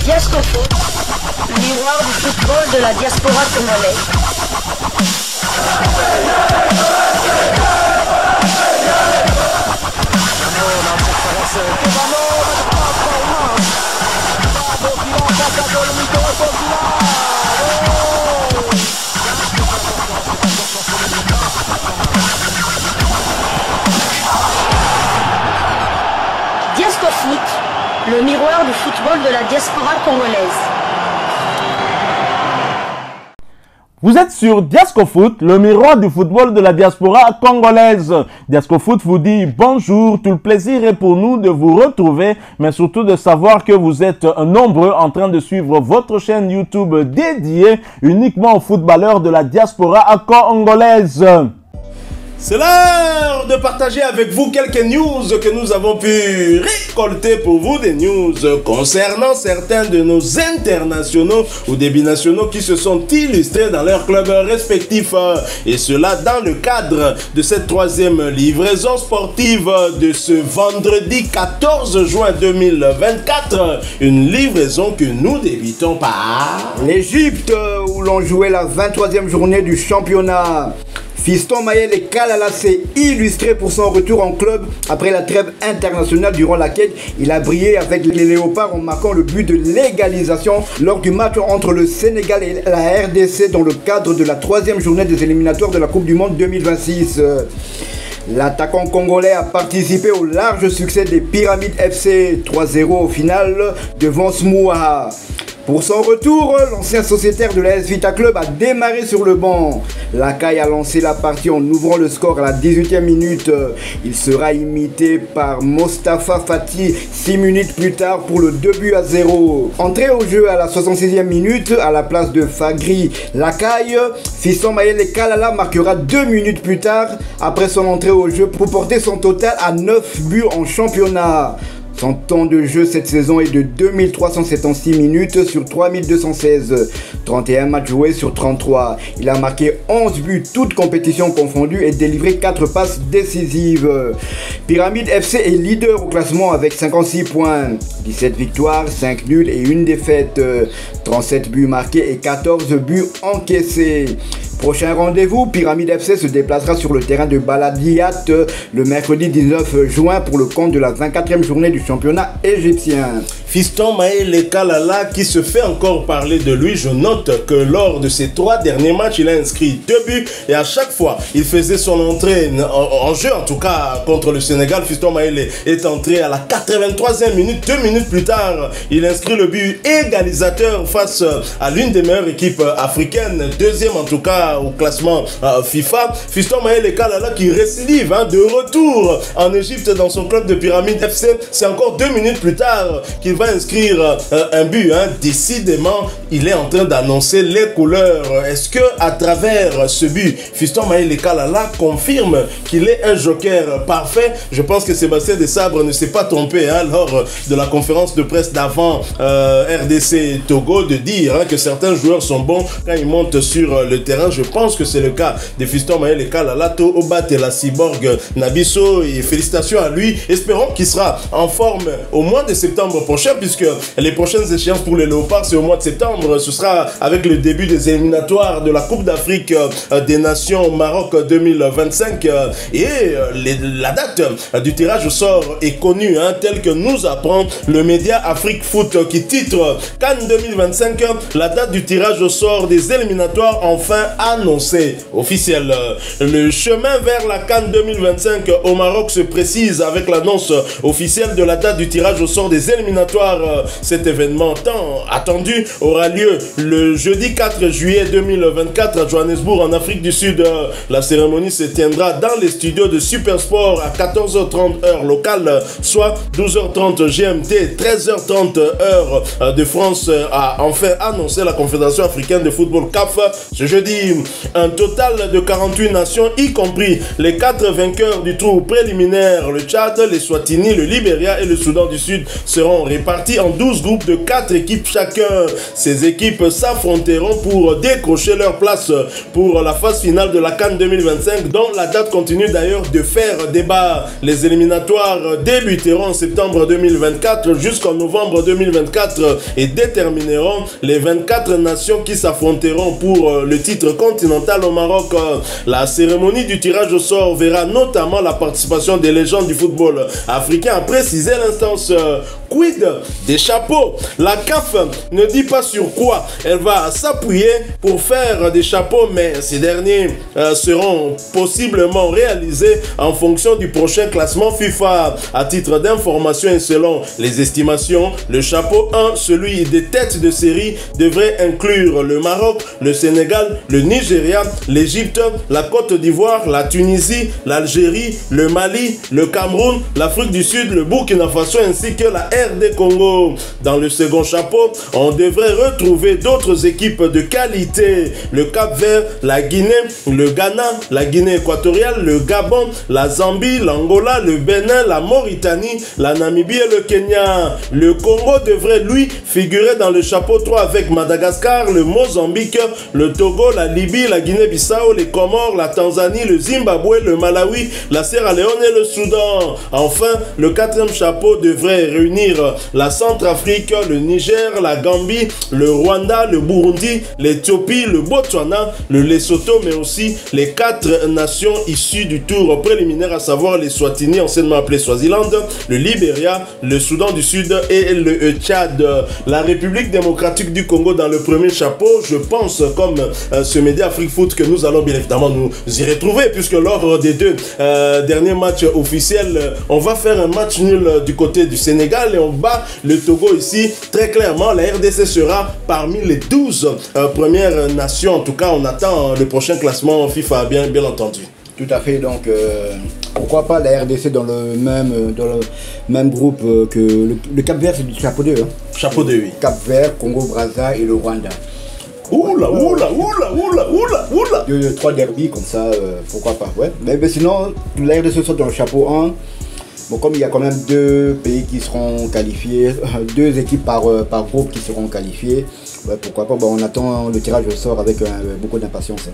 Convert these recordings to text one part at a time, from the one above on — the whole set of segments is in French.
Diascofoot, miroir du football de la diaspora congolaise. Diascofoot, le miroir du football de la diaspora congolaise. Vous êtes sur Diascofoot, le miroir du football de la diaspora congolaise. Diascofoot vous dit bonjour, tout le plaisir est pour nous de vous retrouver, mais surtout de savoir que vous êtes nombreux en train de suivre votre chaîne YouTube dédiée uniquement aux footballeurs de la diaspora congolaise. C'est l'heure de partager avec vous quelques news que nous avons pu récolter pour vous, des news concernant certains de nos internationaux ou des binationaux qui se sont illustrés dans leurs clubs respectifs, et cela dans le cadre de cette troisième livraison sportive de ce vendredi 14 juin 2024, une livraison que nous débutons par l'Égypte, où l'on jouait la 23e journée du championnat. Fiston Mayele Kalala s'est illustré pour son retour en club après la trêve internationale durant laquelle il a brillé avec les Léopards en marquant le but de l'égalisation lors du match entre le Sénégal et la RDC dans le cadre de la troisième journée des éliminatoires de la Coupe du Monde 2026. L'attaquant congolais a participé au large succès des Pyramides FC 3-0 au final devant Smoua. Pour son retour, l'ancien sociétaire de l'AS Vita Club a démarré sur le banc. Lacaille a lancé la partie en ouvrant le score à la 18e minute. Il sera imité par Mostafa Fati 6 minutes plus tard pour le 2-0. Entré au jeu à la 66e minute à la place de Fagri Lacaille, Fiston Mayele Kalala marquera 2 minutes plus tard après son entrée au jeu pour porter son total à 9 buts en championnat. Son temps de jeu cette saison est de 2376 minutes sur 3216. 31 matchs joués sur 33. Il a marqué 11 buts, toutes compétitions confondues, et délivré 4 passes décisives. Pyramide FC est leader au classement avec 56 points. 17 victoires, 5 nuls et 1 défaite. 37 buts marqués et 14 buts encaissés. Prochain rendez-vous, Pyramide FC se déplacera sur le terrain de Baladiat le mercredi 19 juin pour le compte de la 24e journée du championnat égyptien. Fiston Mayele Kalala qui se fait encore parler de lui. Je note que lors de ses 3 derniers matchs, il a inscrit 2 buts et à chaque fois, il faisait son entrée en jeu, en tout cas contre le Sénégal. Fiston Mayele est entré à la 83e minute, 2 minutes plus tard, il inscrit le but égalisateur face à l'une des meilleures équipes africaines, deuxième en tout cas au classement FIFA. Fiston Mayele Kalala qui récidive de retour en Égypte dans son club de Pyramide FC. C'est encore 2 minutes plus tard qu'il va inscrire un but. Décidément, il est en train d'annoncer les couleurs. Est-ce que à travers ce but, Fiston Mayele Kalala confirme qu'il est un joker parfait? Je pense que Sébastien Desabre ne s'est pas trompé lors de la conférence de presse d'avant RDC Togo de dire que certains joueurs sont bons quand ils montent sur le terrain. Je pense que c'est le cas de Fiston Mayele Kalala, Obat et la cyborg Nabiso, et félicitations à lui. Espérons qu'il sera en forme au mois de septembre prochain, puisque les prochaines échéances pour les Léopards c'est au mois de septembre. Ce sera avec le début des éliminatoires de la Coupe d'Afrique des Nations au Maroc 2025, et la date du tirage au sort est connue, telle que nous apprend le média Afrique Foot qui titre CAN 2025, la date du tirage au sort des éliminatoires enfin annoncé, officiel. Le chemin vers la CAN 2025 au Maroc se précise avec l'annonce officielle de la date du tirage au sort des éliminatoires. Cet événement tant attendu aura lieu le jeudi 4 juillet 2024 à Johannesburg en Afrique du Sud. La cérémonie se tiendra dans les studios de Supersport à 14h30 heure locale, soit 12h30 GMT, 13h30 heure de France, a enfin annoncé la Confédération africaine de football CAF ce jeudi Un total de 48 nations, y compris les 4 vainqueurs du tour préliminaire, le Tchad, l'Eswatini, le Libéria et le Soudan du Sud, seront répartis en 12 groupes de 4 équipes chacun. Ces équipes s'affronteront pour décrocher leur place pour la phase finale de la CAN 2025, dont la date continue d'ailleurs de faire débat. Les éliminatoires débuteront en septembre 2024 jusqu'en novembre 2024 et détermineront les 24 nations qui s'affronteront pour le titre continental au Maroc. La cérémonie du tirage au sort verra notamment la participation des légendes du football africain, a précisé l'instance. Quid des chapeaux? La CAF ne dit pas sur quoi elle va s'appuyer pour faire des chapeaux, mais ces derniers seront possiblement réalisés en fonction du prochain classement FIFA. À titre d'information et selon les estimations, le chapeau 1, celui des têtes de série, devrait inclure le Maroc, le Sénégal, le Nigeria, l'Égypte, la Côte d'Ivoire, la Tunisie, l'Algérie, le Mali, le Cameroun, l'Afrique du Sud, le Burkina Faso ainsi que la RD Congo. Dans le second chapeau, on devrait retrouver d'autres équipes de qualité. Le Cap-Vert, la Guinée, le Ghana, la Guinée équatoriale, le Gabon, la Zambie, l'Angola, le Bénin, la Mauritanie, la Namibie et le Kenya. Le Congo devrait, lui, figurer dans le chapeau 3 avec Madagascar, le Mozambique, le Togo, la Libye, la Guinée-Bissau, les Comores, la Tanzanie, le Zimbabwe, le Malawi, la Sierra Leone et le Soudan. Enfin, le 4e chapeau devrait réunir la Centrafrique, le Niger, la Gambie, le Rwanda, le Burundi, l'Éthiopie, le Botswana, le Lesotho, mais aussi les 4 nations issues du tour préliminaire, à savoir les Swatini, anciennement appelés Swaziland, le Libéria, le Soudan du Sud et le Tchad. La République démocratique du Congo dans le premier chapeau, je pense, comme ce média Afrique Foot, que nous allons bien évidemment nous y retrouver, puisque lors des 2 derniers matchs officiels, on va faire un match nul du côté du Sénégal et on bat le Togo ici. Très clairement, la RDC sera parmi les 12 premières nations. En tout cas, on attend le prochain classement FIFA, bien entendu. Tout à fait, donc pourquoi pas la RDC dans le même groupe que le Cap-Vert, c'est du chapeau 2. Hein. Chapeau 2, oui. Cap-Vert, Congo-Brazza et le Rwanda. Oula. 3 derbies comme ça, pourquoi pas, ouais. Mais sinon, la RDC sort dans le chapeau 1. Bon, comme il y a quand même 2 pays qui seront qualifiés, 2 équipes par groupe qui seront qualifiées, ouais, pourquoi pas, bon, on attend le tirage au sort avec beaucoup d'impatience. Hein.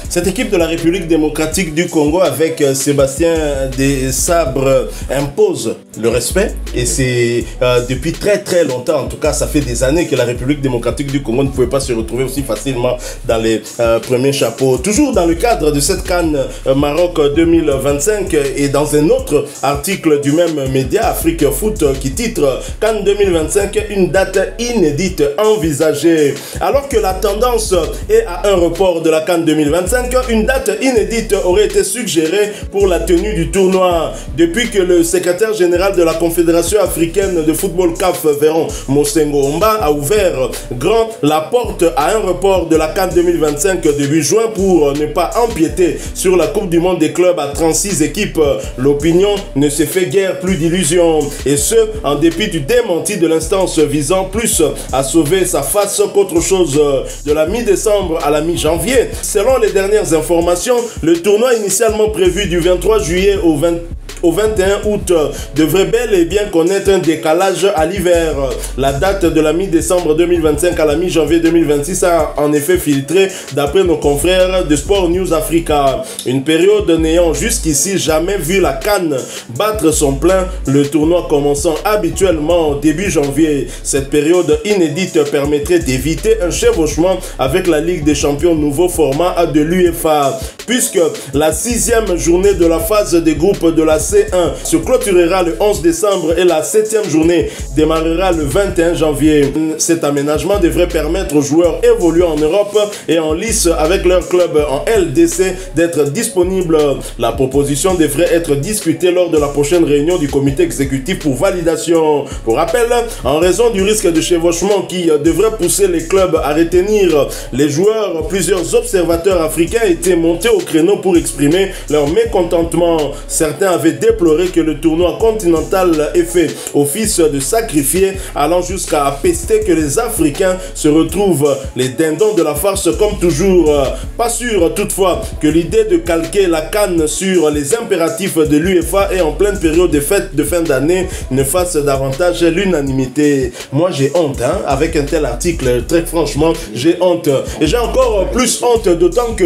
Cette équipe de la République démocratique du Congo avec Sébastien Desabre impose le respect et c'est depuis très longtemps, en tout cas ça fait des années que la République démocratique du Congo ne pouvait pas se retrouver aussi facilement dans les premiers chapeaux. Toujours dans le cadre de cette CAN Maroc 2025 et dans un autre article du même média Afrique Foot qui titre CAN 2025, une date inédite envisagée. Alors que la tendance est à un report de la CAN 2025, une date inédite aurait été suggérée pour la tenue du tournoi. Depuis que le secrétaire général de la Confédération africaine de football CAF, Véron Mosengo Omba, a ouvert grand la porte à un report de la CAN 2025 de 8 juin pour ne pas empiéter sur la Coupe du Monde des clubs à 36 équipes, l'opinion ne se fait guère plus d'illusions. Et ce, en dépit du démenti de l'instance visant plus à sauver sa face qu'autre chose. De la mi-décembre à la mi-janvier, selon les dernières informations, le tournoi initialement prévu du 23 juillet au 21 août devrait bel et bien connaître un décalage à l'hiver. La date de la mi-décembre 2025 à la mi-janvier 2026 a en effet filtré d'après nos confrères de Sport News Africa. Une période n'ayant jusqu'ici jamais vu la CAN battre son plein, le tournoi commençant habituellement début janvier. Cette période inédite permettrait d'éviter un chevauchement avec la Ligue des Champions nouveau format de l'UEFA, puisque la 6e journée de la phase des groupes de la C1 se clôturera le 11 décembre et la 7e journée démarrera le 21 janvier. Cet aménagement devrait permettre aux joueurs évoluant en Europe et en lice avec leur club en LDC d'être disponibles. La proposition devrait être discutée lors de la prochaine réunion du comité exécutif pour validation. Pour rappel, en raison du risque de chevauchement qui devrait pousser les clubs à retenir les joueurs, plusieurs observateurs africains étaient montés au créneau pour exprimer leur mécontentement. Certains avaient déploré que le tournoi continental ait fait office de sacrifié, allant jusqu'à pester que les Africains se retrouvent les dindons de la farce comme toujours. Pas sûr toutefois que l'idée de calquer la CAN sur les impératifs de l'UEFA et en pleine période de fête de fin d'année ne fasse davantage l'unanimité. Moi j'ai honte avec un tel article, très franchement j'ai honte. Et j'ai encore plus honte, d'autant que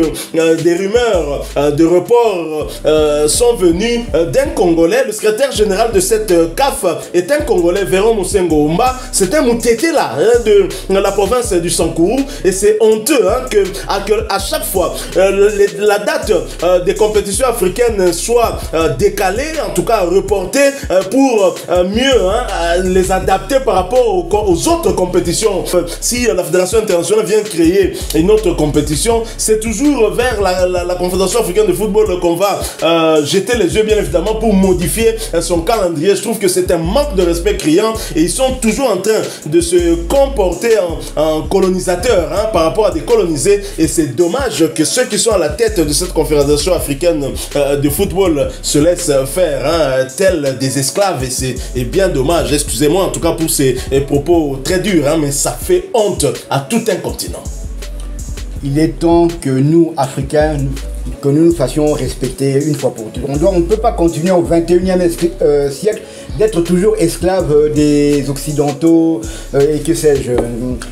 des rumeurs de report sont venues d'un Congolais. Le secrétaire général de cette CAF est un Congolais, Véron Mosengo Omba. C'est un Moutété là, de la province du Sankourou. Et c'est honteux que à chaque fois la date des compétitions africaines soit décalée, en tout cas reportée, pour mieux les adapter par rapport aux autres compétitions. Si la Fédération internationale vient créer une autre compétition, c'est toujours vers la Confédération africaine de football qu'on va jeter les yeux, bien évidemment, pour modifier son calendrier. Je trouve que c'est un manque de respect criant et ils sont toujours en train de se comporter en colonisateurs par rapport à des colonisés, et c'est dommage que ceux qui sont à la tête de cette Confédération africaine de football se laissent faire tels des esclaves, et c'est bien dommage. Excusez-moi en tout cas pour ces propos très durs, mais ça fait honte à tout un continent. Il est temps que nous, Africains, que nous nous fassions respecter une fois pour toutes. On ne peut pas continuer au 21e siècle d'être toujours esclave des Occidentaux et que sais-je.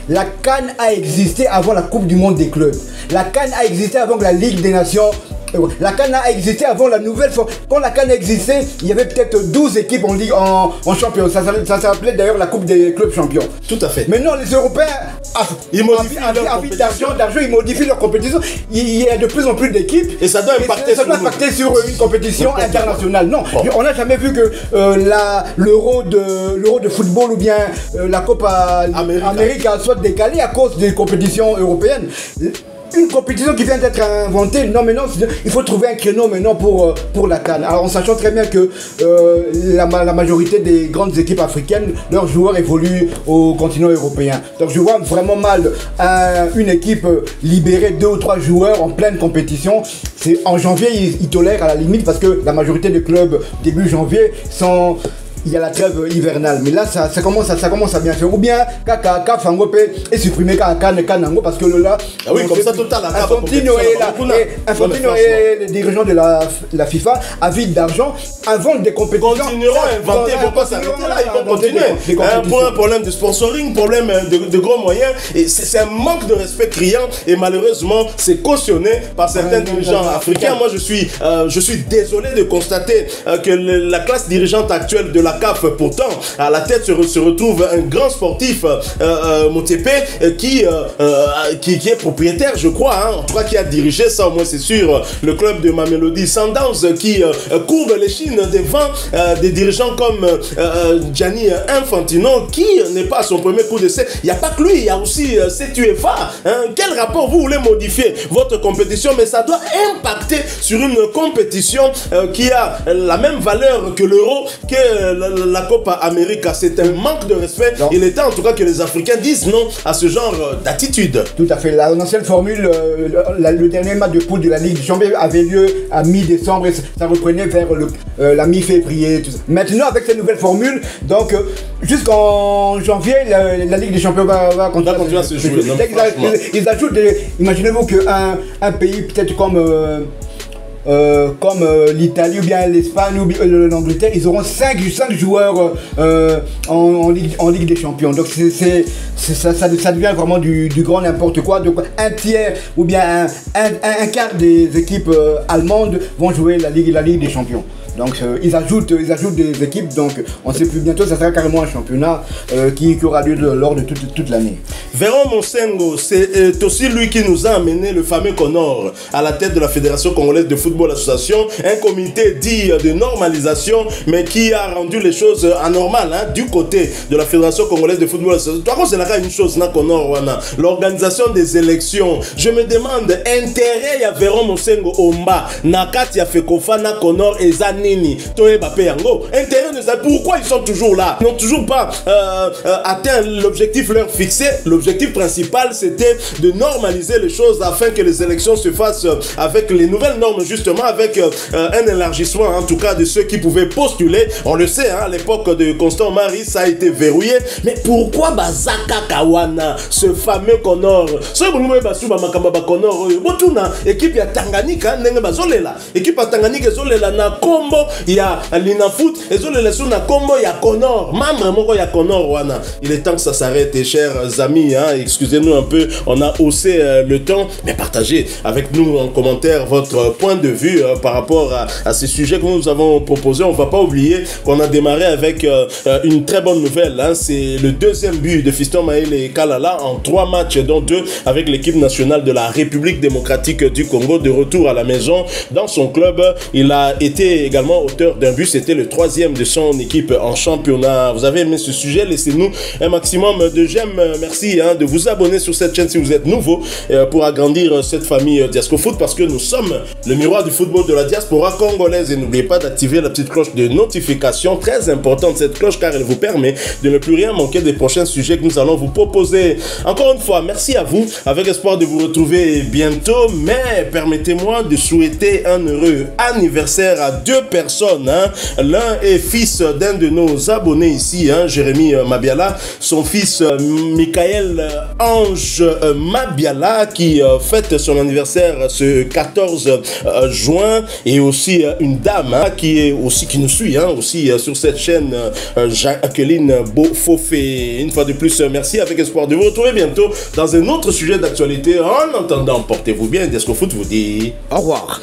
La CAN a existé avant la Coupe du Monde des clubs. La CAN a existé avant que la Ligue des Nations. La CAN a existé avant la nouvelle forme. Quand la CAN existait, il y avait peut-être 12 équipes en Ligue en champion. Ça s'appelait d'ailleurs la Coupe des clubs champions. Tout à fait. Maintenant, les Européens, ils modifient d'argent, ils modifient leur compétition. Il y a de plus en plus d'équipes. Et ça doit impacter, sur une compétition internationale. Non, on n'a jamais vu que l'euro de football ou bien la Copa América soit décalée à cause des compétitions européennes. Une compétition qui vient d'être inventée, non, il faut trouver un créneau maintenant pour la CAN. Alors en sachant très bien que la majorité des grandes équipes africaines, leurs joueurs évoluent au continent européen. Donc je vois vraiment mal une équipe libérer 2 ou 3 joueurs en pleine compétition. En janvier, ils tolèrent à la limite parce que la majorité des clubs début janvier sont... Il y a la trêve hivernale, mais là ça commence à bien faire. Ou bien Kaka Fangope est supprimé Kanango parce que là. Ah oui, comme ça total. Infantino et les dirigeants de la FIFA, avides d'argent, inventent des compétitions. Continueront à inventer, ils ne vont pas s'arrêter là, ils vont continuer. Pour un problème de sponsoring, problème de gros moyens, et c'est un manque de respect criant, et malheureusement c'est cautionné par certains dirigeants africains. Moi je suis désolé de constater que la classe dirigeante actuelle de la CAF, pourtant à la tête se retrouve un grand sportif, Motsepe, qui est propriétaire, je crois, en tout cas qui a dirigé ça, au moins c'est sûr, le club de Mamelodi Sundowns, qui courbe les chines devant des dirigeants comme Gianni Infantino, qui n'est pas à son premier coup d'essai. Il n'y a pas que lui, il y a aussi cette UEFA. Quel rapport vous voulez modifier votre compétition, mais ça doit impacter sur une compétition qui a la même valeur que l'euro, que la Copa América. C'est un manque de respect. Non. Il est temps en tout cas que les Africains disent non à ce genre d'attitude. Tout à fait. L'ancienne formule, le dernier match de poule de la Ligue des Champions avait lieu à mi-décembre et ça reprenait vers la mi-février. Maintenant, avec cette nouvelle formule, donc jusqu'en janvier, la Ligue des Champions va continuer à se jouer. Ils ajoutent, imaginez-vous qu'un pays peut-être comme l'Italie ou bien l'Espagne ou l'Angleterre, ils auront 5 joueurs en Ligue des Champions. Donc ça devient vraiment du grand n'importe quoi. Donc un tiers ou bien un quart des équipes allemandes vont jouer la Ligue des Champions. Donc ils ajoutent des équipes, donc on ne sait plus, bientôt ça sera carrément un championnat qui aura lieu lors de toute l'année. Véron Mosengo, c'est aussi lui qui nous a amené le fameux Connor à la tête de la Fédération Congolaise de Football Association, un comité dit de normalisation, mais qui a rendu les choses anormales du côté de la Fédération Congolaise de Football Association. Toi, c'est là une chose, l'organisation des élections. Je me demande, intérêt à Véron Mosengo Omba, Nakati a fait Kofa na Connor et nini Toye Bape Yango. Intérêt de ça, pourquoi ils sont toujours là? Ils n'ont toujours pas atteint l'objectif leur fixé. L'objectif principal, c'était de normaliser les choses afin que les élections se fassent avec les nouvelles normes, justement, avec un élargissement, en tout cas, de ceux qui pouvaient postuler. On le sait, hein, à l'époque de Constant Marie, ça a été verrouillé. Mais pourquoi Bazaka Kawana, ce fameux Connor, ce Connor, équipe ya Tanganyika, équipe ya Tanganyika, na Kombo, il y a l'Inafoot, et na Kombo, il y a Connor, membre moko ya Connor wana. Il est temps que ça s'arrête, chers amis, hein, excusez-nous un peu, on a haussé le temps, mais partagez avec nous en commentaire votre point de vue par rapport à ces sujets que nous avons proposés. On ne va pas oublier qu'on a démarré avec une très bonne nouvelle, hein, c'est le deuxième but de Fiston Mayele Kalala en 3 matchs, dont 2 avec l'équipe nationale de la République démocratique du Congo, de retour à la maison dans son club. Il a été également auteur d'un but, c'était le 3e de son équipe en championnat. Vous avez aimé ce sujet, laissez-nous un maximum de j'aime. Merci, hein, de vous abonner sur cette chaîne si vous êtes nouveau pour agrandir cette famille Diasco Foot, parce que nous sommes le miroir du football de la diaspora congolaise. Et n'oubliez pas d'activer la petite cloche de notification, très importante cette cloche, car elle vous permet de ne plus rien manquer des prochains sujets que nous allons vous proposer. Encore une fois, merci à vous, avec espoir de vous retrouver bientôt. Mais permettez-moi de souhaiter un heureux anniversaire à 2 personnes, hein. L'un est fils d'un de nos abonnés ici, hein, Jérémy Mabiala, son fils Michael Ange Mabiala, qui fête son anniversaire ce 14 juin, et aussi une dame, hein, qui nous suit, hein, aussi sur cette chaîne, Jacqueline Beaufofé. Une fois de plus, merci, avec espoir de vous retrouver bientôt dans un autre sujet d'actualité. En attendant, portez-vous bien. Diasco Foot vous dit au revoir.